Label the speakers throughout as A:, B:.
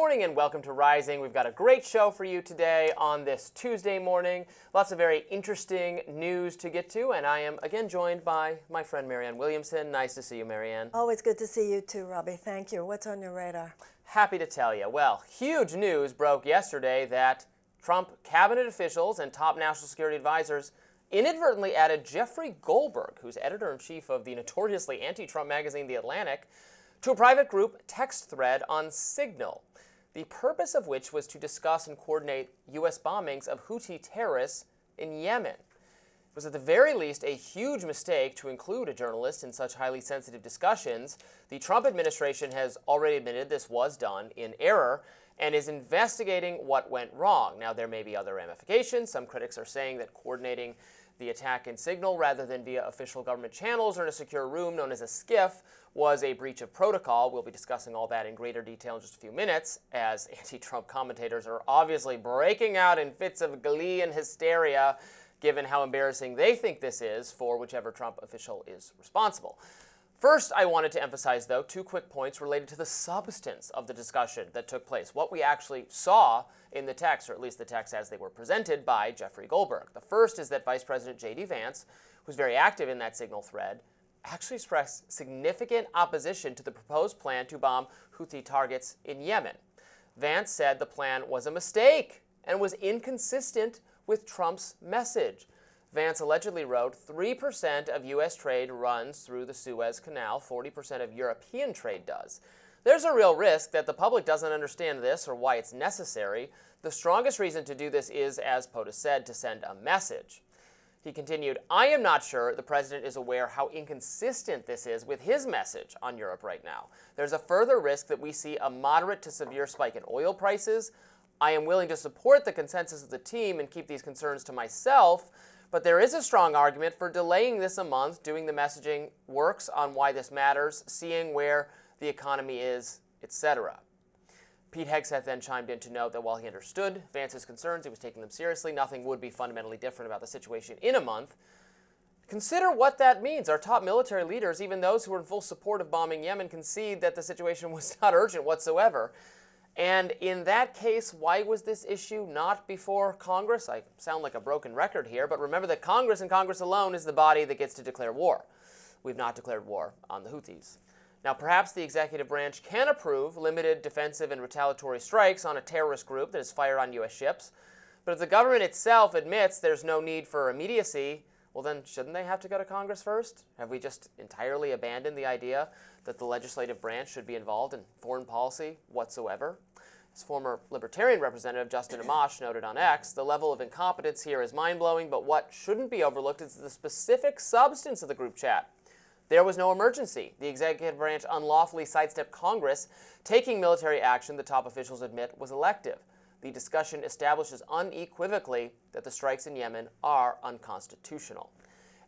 A: morning and welcome to Rising. We've got a great show for you today on this Tuesday morning. Lots of very interesting news to get to, and I am again joined by my friend Marianne Williamson. Nice to see you, Marianne.
B: Always good to see you too, Robbie. Thank you. What's on your radar?
A: Happy to tell you. Well, huge news broke yesterday that Trump cabinet officials and top national security advisors inadvertently added Jeffrey Goldberg, who's editor-in-chief of the notoriously anti-Trump magazine The Atlantic, to a private group text thread on Signal, the purpose of which was to discuss and coordinate U.S. bombings of Houthi terrorists in Yemen. It was at the very least a huge mistake to include a journalist in such highly sensitive discussions. The Trump administration has already admitted this was done in error and is investigating what went wrong. Now, there may be other ramifications. Some critics are saying that coordinating the attack in Signal rather than via official government channels or in a secure room known as a SCIF was a breach of protocol. We'll be discussing all that in greater detail in just a few minutes, as anti-Trump commentators are obviously breaking out in fits of glee and hysteria, given how embarrassing they think this is for whichever Trump official is responsible. First, I wanted to emphasize, though, two quick points related to the substance of the discussion that took place, what we actually saw in the text, or at least the text as they were presented by Jeffrey Goldberg. The first is that Vice President JD Vance, who's very active in that Signal thread, actually expressed significant opposition to the proposed plan to bomb Houthi targets in Yemen. Vance said the plan was a mistake and was inconsistent with Trump's message. Vance allegedly wrote, 3% of U.S. trade runs through the Suez Canal, 40% of European trade does. There's a real risk that the public doesn't understand this or why it's necessary. The strongest reason to do this is, as POTUS said, to send a message. He continued, I am not sure the president is aware how inconsistent this is with his message on Europe right now. There's a further risk that we see a moderate to severe spike in oil prices. I am willing to support the consensus of the team and keep these concerns to myself, but there is a strong argument for delaying this a month, doing the messaging works on why this matters, seeing where the economy is, etc. Pete Hegseth then chimed in to note that while he understood Vance's concerns, he was taking them seriously. Nothing would be fundamentally different about the situation in a month. Consider what that means. Our top military leaders, even those who were in full support of bombing Yemen, concede that the situation was not urgent whatsoever. And in that case, why was this issue not before Congress? I sound like a broken record here, but remember that Congress and Congress alone is the body that gets to declare war. We've not declared war on the Houthis. Now, perhaps the executive branch can approve limited defensive and retaliatory strikes on a terrorist group that is fired on U.S. ships, but if the government itself admits there's no need for immediacy, well then shouldn't they have to go to Congress first? Have we just entirely abandoned the idea that the legislative branch should be involved in foreign policy whatsoever? As former Libertarian Representative Justin Amash noted on X, the level of incompetence here is mind-blowing, but what shouldn't be overlooked is the specific substance of the group chat. There was no emergency. The executive branch unlawfully sidestepped Congress. Taking military action, the top officials admit, was elective. The discussion establishes unequivocally that the strikes in Yemen are unconstitutional.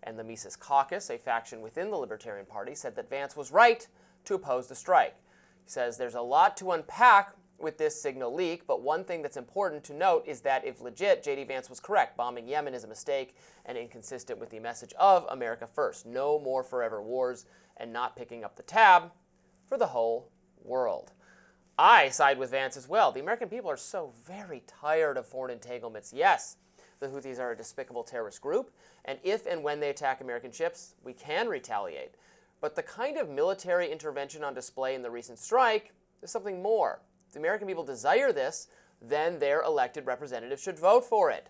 A: And the Mises Caucus, a faction within the Libertarian Party, said that Vance was right to oppose the strike. He says there's a lot to unpack with this Signal leak, but one thing that's important to note is that if legit, JD Vance was correct. Bombing Yemen is a mistake and inconsistent with the message of America First. No more forever wars, and not picking up the tab for the whole world. I side with Vance as well. The American people are so very tired of foreign entanglements. Yes, the Houthis are a despicable terrorist group, and if and when they attack American ships, we can retaliate. But the kind of military intervention on display in the recent strike is something more. If the American people desire this, then their elected representatives should vote for it.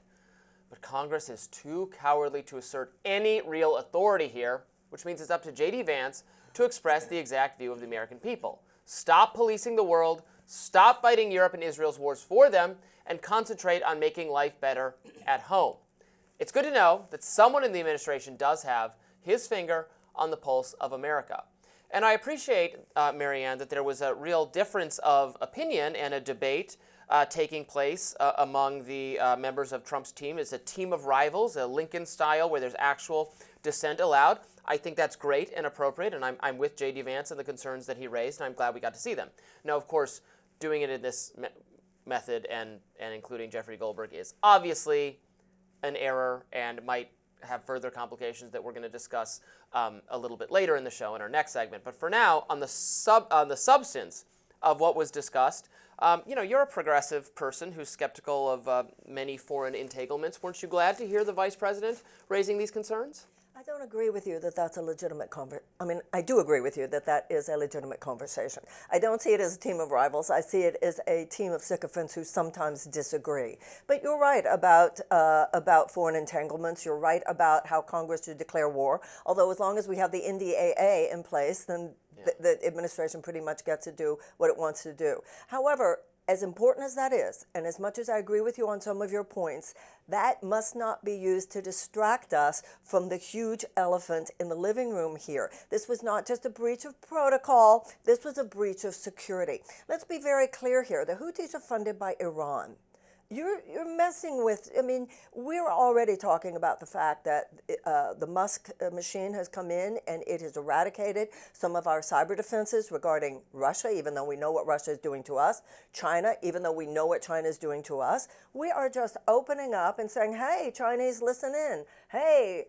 A: But Congress is too cowardly to assert any real authority here, which means it's up to JD Vance to express the exact view of the American people. Stop policing the world, stop fighting Europe and Israel's wars for them, and concentrate on making life better at home. It's good to know that someone in the administration does have his finger on the pulse of America. And I appreciate, Marianne, that there was a real difference of opinion and a debate taking place among the members of Trump's team. It's a team of rivals, a Lincoln style, where there's actual dissent allowed. I think that's great and appropriate, and I'm with J.D. Vance and the concerns that he raised, and I'm glad we got to see them. Now, of course, doing it in this method and including Jeffrey Goldberg is obviously an error and might have further complications that we're going to discuss a little bit later in the show in our next segment. But for now, on the substance of what was discussed. You're a progressive person who's skeptical of many foreign entanglements. Weren't you glad to hear the vice president raising these concerns?
B: I don't agree with you that that's a legitimate I do agree with you that that is a legitimate conversation. I don't see it as a team of rivals. I see it as a team of sycophants who sometimes disagree. But you're right about foreign entanglements. You're right about how Congress should declare war. Although as long as we have the NDAA in place, then the administration pretty much gets to do what it wants to do. However, as important as that is, and as much as I agree with you on some of your points, that must not be used to distract us from the huge elephant in the living room here. This was not just a breach of protocol, this was a breach of security. Let's be very clear here. The Houthis are funded by Iran. You're messing with, we're already talking about the fact that the Musk machine has come in and it has eradicated some of our cyber defenses regarding Russia, even though we know what Russia is doing to us, China, even though we know what China is doing to us. We are just opening up and saying, hey, Chinese, listen in. Hey,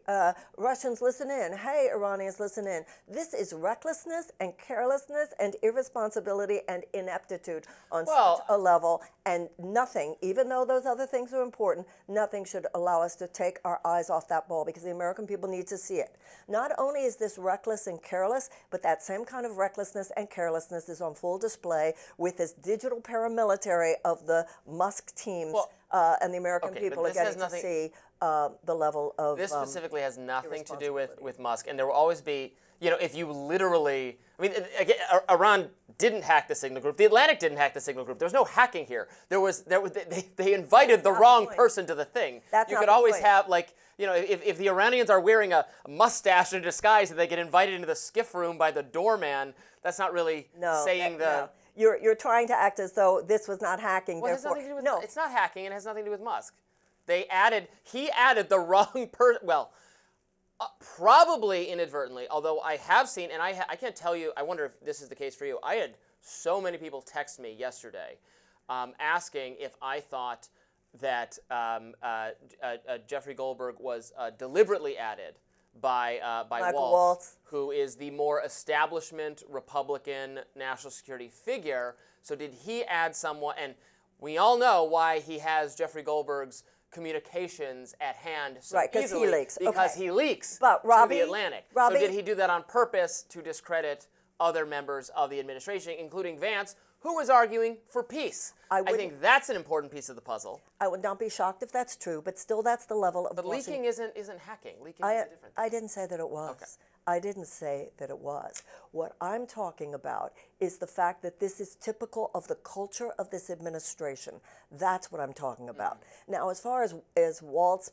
B: Russians, listen in. Hey, Iranians, listen in. This is recklessness and carelessness and irresponsibility and ineptitude on such a level, and nothing, even though those other things are important, nothing should allow us to take our eyes off that ball, because the American people need to see it. Not only is this reckless and careless, but that same kind of recklessness and carelessness is on full display with this digital paramilitary of the Musk teams, and the American people are getting to see the level of
A: this specifically has nothing to do with Musk, and there will always be, if you literally, again, Iran didn't hack the Signal Group. The Atlantic didn't hack the Signal Group. There's no hacking here. They invited the wrong person to the thing.
B: That's
A: you could always have, if the Iranians are wearing a mustache in disguise and they get invited into the skiff room by the doorman, that's not really saying the.
B: You're trying to act as though this was not hacking.
A: Well, it has nothing to do with, it's not hacking, and it has nothing to do with Musk. He added the wrong person. Well, probably inadvertently, although I have seen, and I can't tell you, I wonder if this is the case for you. I had so many people text me yesterday asking if I thought that Jeffrey Goldberg was deliberately added by Waltz, who is the more establishment Republican national security figure. So did he add someone? And we all know why he has Jeffrey Goldberg's communications at hand so easily. Because he leaks to the Atlantic. So did he do that on purpose to discredit other members of the administration, including Vance, who was arguing for peace? I think that's an important piece of the puzzle.
B: I would not be shocked if that's true, but still that's the level of
A: But leaking isn't hacking. Leaking is a different thing.
B: I didn't say that it was.
A: Okay.
B: I didn't say that it was. What I'm talking about is the fact that this is typical of the culture of this administration. That's what I'm talking about. Now, as far as Waltz,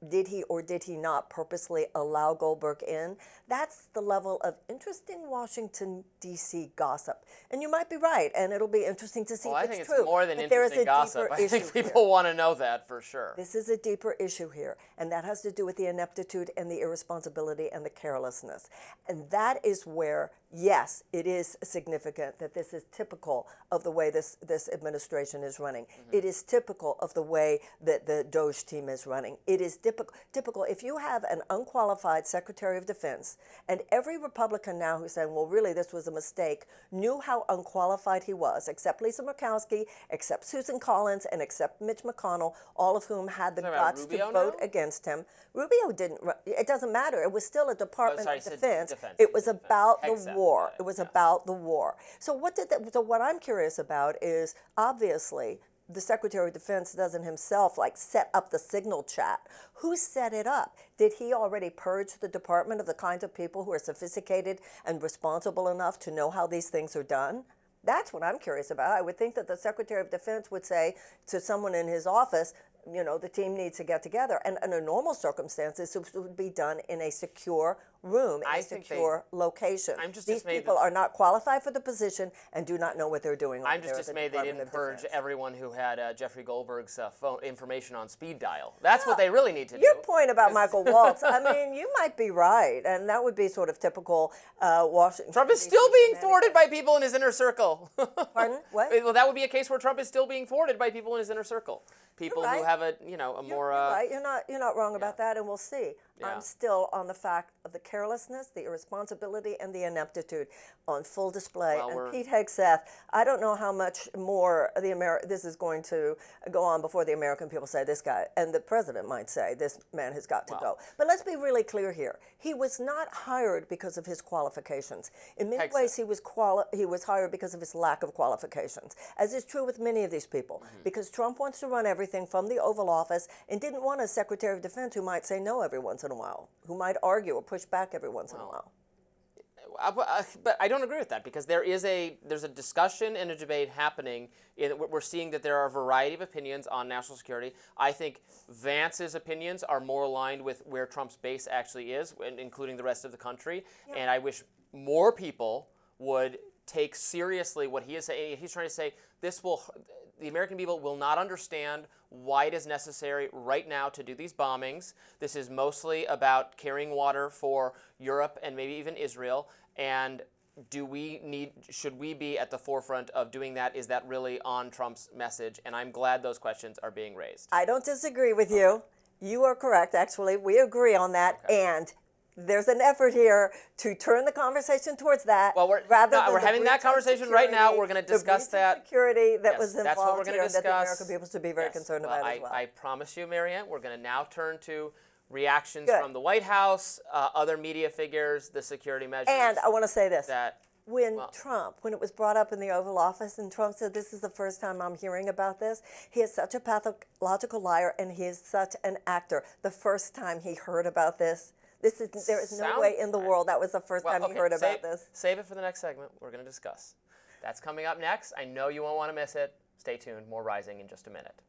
B: did he or did he not purposely allow Goldberg in? That's the level of interesting Washington, D.C. gossip. And you might be right, and it'll be interesting to see if it's true.
A: I think it's more than interesting gossip. I think people want to know that for sure.
B: This is a deeper issue here, and that has to do with the ineptitude and the irresponsibility and the carelessness. And that is where, yes, it is significant that this is typical of the way this administration is running. It is typical of the way that the Doge team is running. It is typical. If you have an unqualified Secretary of Defense, and every Republican now who's saying, well, really, this was a mistake, knew how unqualified he was, except Lisa Murkowski, except Susan Collins, and except Mitch McConnell, all of whom had the guts to vote against him. Rubio didn't. It doesn't matter. It was still a Department of Defense. It was about the war. It was about the war. So what I'm curious about is, obviously, the Secretary of Defense doesn't himself set up the signal chat. Who set it up? Did he already purge the department of the kinds of people who are sophisticated and responsible enough to know how these things are done? That's what I'm curious about. I would think that the Secretary of Defense would say to someone in his office, the team needs to get together. And under normal circumstances, this would be done in a secure room, in a secure location. These people are not qualified for the position and do not know what they're doing.
A: I'm just dismayed they didn't purge everyone who had Jeffrey Goldberg's phone information on speed dial. That's what they really need to do.
B: Your point about Michael Waltz, you might be right, and that would be sort of typical Washington.
A: Trump is still being thwarted by people in his inner circle.
B: Pardon? What?
A: Well, that would be a case where Trump is still being thwarted by people in his inner circle. People who have a more.
B: You're right. You're not wrong about that, and we'll see. I'm still on the fact of the carelessness, the irresponsibility, and the ineptitude on full display.
A: Well,
B: and Pete Hegseth, I don't know how much more this is going to go on before the American people say this guy, and the president might say this man has got to go. But let's be really clear here. He was not hired because of his qualifications. In many ways, he was hired because of his lack of qualifications, as is true with many of these people, because Trump wants to run everything from the Oval Office and didn't want a Secretary of Defense who might say no every once in a while, who might argue or push back every once in a while.
A: But I don't agree with that, because there's a discussion and a debate happening. We're seeing that there are a variety of opinions on national security. I think Vance's opinions are more aligned with where Trump's base actually is, including the rest of the country. Yep. And I wish more people would take seriously what he is saying. He's trying to say the American people will not understand why it is necessary right now to do these bombings. This is mostly about carrying water for Europe and maybe even Israel. And should we be at the forefront of doing that? Is that really on Trump's message? And I'm glad those questions are being raised.
B: I don't disagree with you. You are correct, actually. We agree on that.
A: Okay.
B: And there's an effort here to turn the conversation towards that.
A: Well, we're having that conversation right now. We're going to discuss that.
B: Security that was
A: that's what we're
B: involved
A: going
B: here,
A: to discuss.
B: that the American people should be very concerned about as well.
A: I promise you, Marianne, we're going to now turn to reactions from the White House, other media figures, the security measures.
B: And I want to say this. When it was brought up in the Oval Office and Trump said, this is the first time I'm hearing about this, he is such a pathological liar and he is such an actor. The first time he heard about this, there is no way in the world that was the first time he heard about this.
A: Save it for the next segment. We're going to discuss. That's coming up next. I know you won't want to miss it. Stay tuned. More Rising in just a minute.